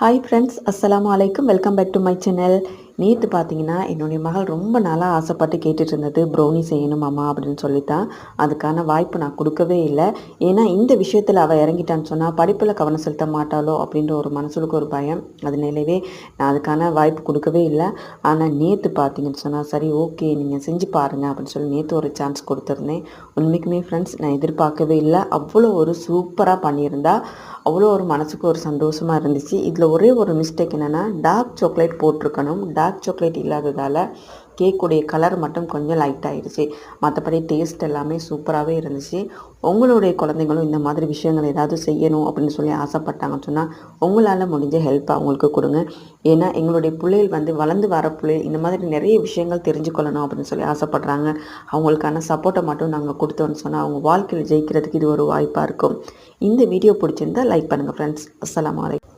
Hi friends, அஸ்ஸலாமு அலைக்கும். Welcome back to my channel. நேற்று பார்த்தீங்கன்னா என்னுடைய மகள் ரொம்ப நாளாக ஆசைப்பட்டு கேட்டுட்டு இருந்தது ப்ரௌனி செய்யணும் அம்மா அப்படின்னு சொல்லித்தான். அதுக்கான வாய்ப்பு நான் கொடுக்கவே இல்லை. ஏன்னா இந்த விஷயத்தில் அவள் இறங்கிட்டான்னு சொன்னால் படிப்பில் கவனம் செலுத்த மாட்டாளோ அப்படின்ற ஒரு மனசுக்கு ஒரு பயம். அதனாலவே நான் அதுக்கான வாய்ப்பு கொடுக்கவே இல்லை. ஆனால் நேற்று பார்த்தீங்கன்னு சொன்னால் சரி ஓகே நீங்கள் செஞ்சு பாருங்கள் அப்படின்னு சொல்லி நேற்று ஒரு சான்ஸ் கொடுத்துருந்தேன். உண்மைக்குமே ஃப்ரெண்ட்ஸ் நான் எதிர்பார்க்கவே இல்லை. அவ்வளோ ஒரு சூப்பராக பண்ணியிருந்தா. அவ்வளோ ஒரு மனசுக்கு ஒரு சந்தோஷமாக இருந்துச்சு. இதில் ஒரே ஒரு மிஸ்டேக் என்னென்னா டார்க் சாக்லேட் போட்டிருக்கணும். டார்க் சாக்லேட் இல்லாததால் கேக்குடைய கலர் மட்டும் கொஞ்சம் லைட் ஆகிடுச்சு. மற்றபடி டேஸ்ட் எல்லாமே சூப்பராகவே இருந்துச்சு. உங்களுடைய குழந்தைங்களும் இந்த மாதிரி விஷயங்கள் ஏதாவது செய்யணும் அப்படின்னு சொல்லி ஆசைப்பட்டாங்கன்னு சொன்னால் உங்களால் முடிஞ்ச ஹெல்ப் அவங்களுக்கு கொடுங்க. ஏன்னா எங்களுடைய பிள்ளைகள் வளர்ந்து வர பிள்ளைகள் இந்த மாதிரி நிறைய விஷயங்கள் தெரிஞ்சுக்கொள்ளணும் அப்படின்னு சொல்லி ஆசைப்பட்றாங்க. அவங்களுக்கான சப்போர்ட்டை மட்டும் நாங்கள் கொடுத்தோன்னு சொன்னால் அவங்க வாழ்க்கையில் ஜெயிக்கிறதுக்கு இது ஒரு வாய்ப்பாக இருக்கும். இந்த வீடியோ பிடிச்சிருந்தா லைக் பண்ணுங்கள் ஃப்ரெண்ட்ஸ். அஸ்ஸலாமு அலைக்கும்.